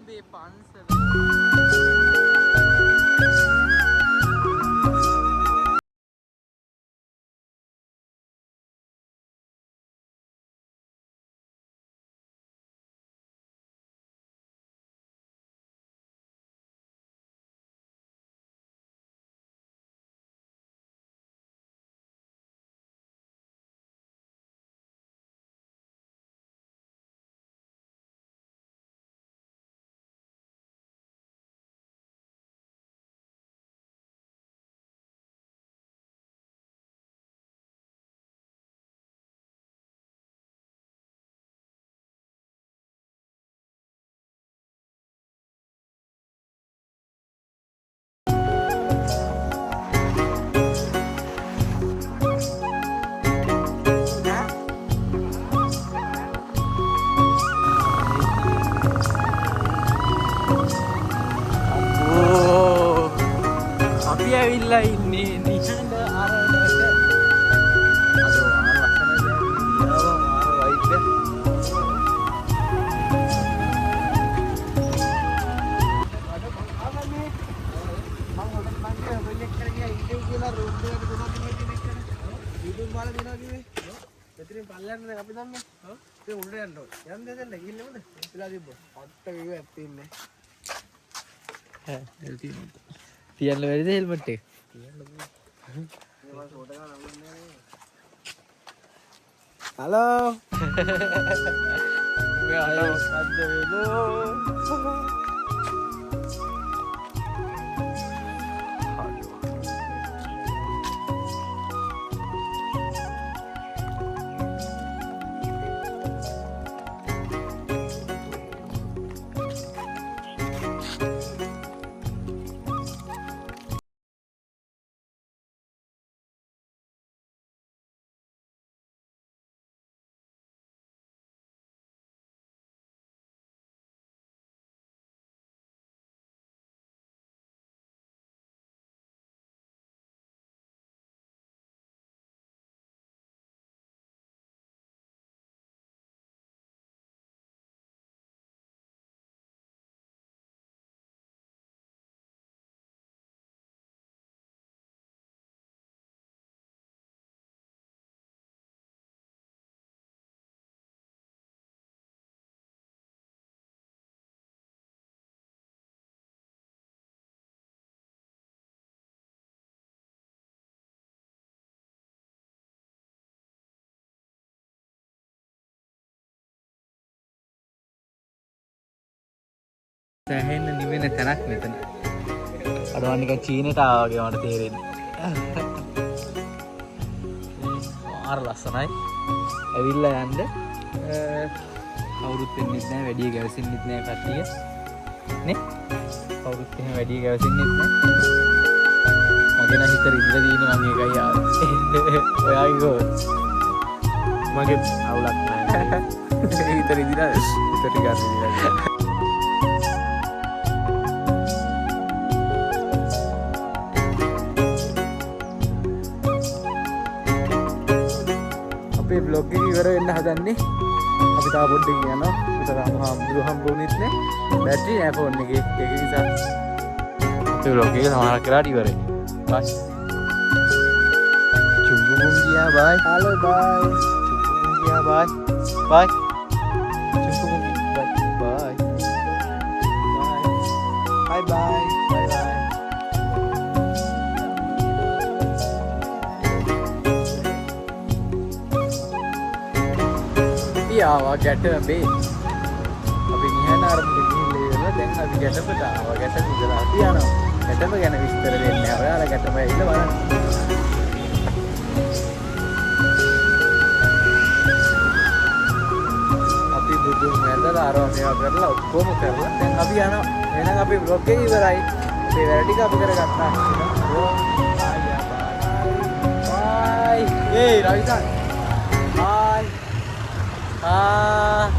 මේ පන්සල. ඇවිල්ලා ඉන්නේ නිහඬ අරණට. අද මාර ලස්සනයි යාව මාර වයිබ් එක. ආගන්නේ මම හොදට මං ප්‍රොජෙක්ට් කරගෙන ඉන්නේ කියලා රූම් එකට දුනා දිනේ එක්කන. YouTube වල දිනවා කිව්වේ. මෙතනින් පල්ලෙන් දැන් අපි දන්නේ. ඔව්. ඒ උඩට යන්න ඕනේ. යන්න දෙන්න ගිහින්නෙමද? ඉතලා තිබ්බා. හොට්ට විව ඇත්තින්නේ. ඈ එල්ටි. තියන්න බැරිද හෙල්මට් එක? හලෝ. මෙයා අද වෙලෝ. සෑහෙන්න නිවෙන තැනක් මෙතන. අරවා නිකන් චීනෙට ආවා වගේ මට තේරෙන්නේ. මාර ලස්සනයි. ඇවිල්ලා යන්න. කවුරුත් එන්නෙත් නැහැ, වැඩි ගැවසෙන්නෙත් නැහැ කට්ටිය. නේ? කවුරුත් එහෙම වැඩි ගැවසෙන්නෙත් නැහැ. මගේ නම් හිතේ ඉඳලා තියෙන මම ඒකයි ආවේ. ඔයාගේ කොහොමද? මගේ අවුලක් නැහැ. හිතේ ඉඳලා හිතේ ටිකක් ඉඳලා. අපේ බ්ලොග් එක ඉවර වෙන්න හදන්නේ. අපි තාම පොඩ්ඩක් යනවා. තාම හම්බුනෙත් නෑ. බැටරි නෑ ෆෝන් එකේ. ඒක නිසා අපේ බ්ලොග් එක සමහරක් වෙලාවට ඉවරයි. බස්. චුම්බුම් ගියා බයි. හලෝ බයි. චුම්බුම් ගියා බයි. බයි. චුම්බුම් බයි. බයි. බයි. බයි බයි. බයි බයි. ආවා ගැටඹේ. අපි නිහඬ ආරම්භ ගිහිල්ලා දැන් අපි ගැටඹට ආවා. ගැටඹ ඉඳලා අපි යනවා. ගැටඹ ගැන විස්තර දෙන්නේ. ඔයාලා ගැටඹ ඉන්න බලන්න. අපි බුදුන් වැඳලා ආරවා මේවා කරලා ඔක්කොම කරලා දැන් අපි යනවා. එහෙනම් අපි බ්ලොග් එක ඉවරයි. මේ වැඩ ටික අපි කරගත්තා. බයි. ඒ රවිසන්. Bye.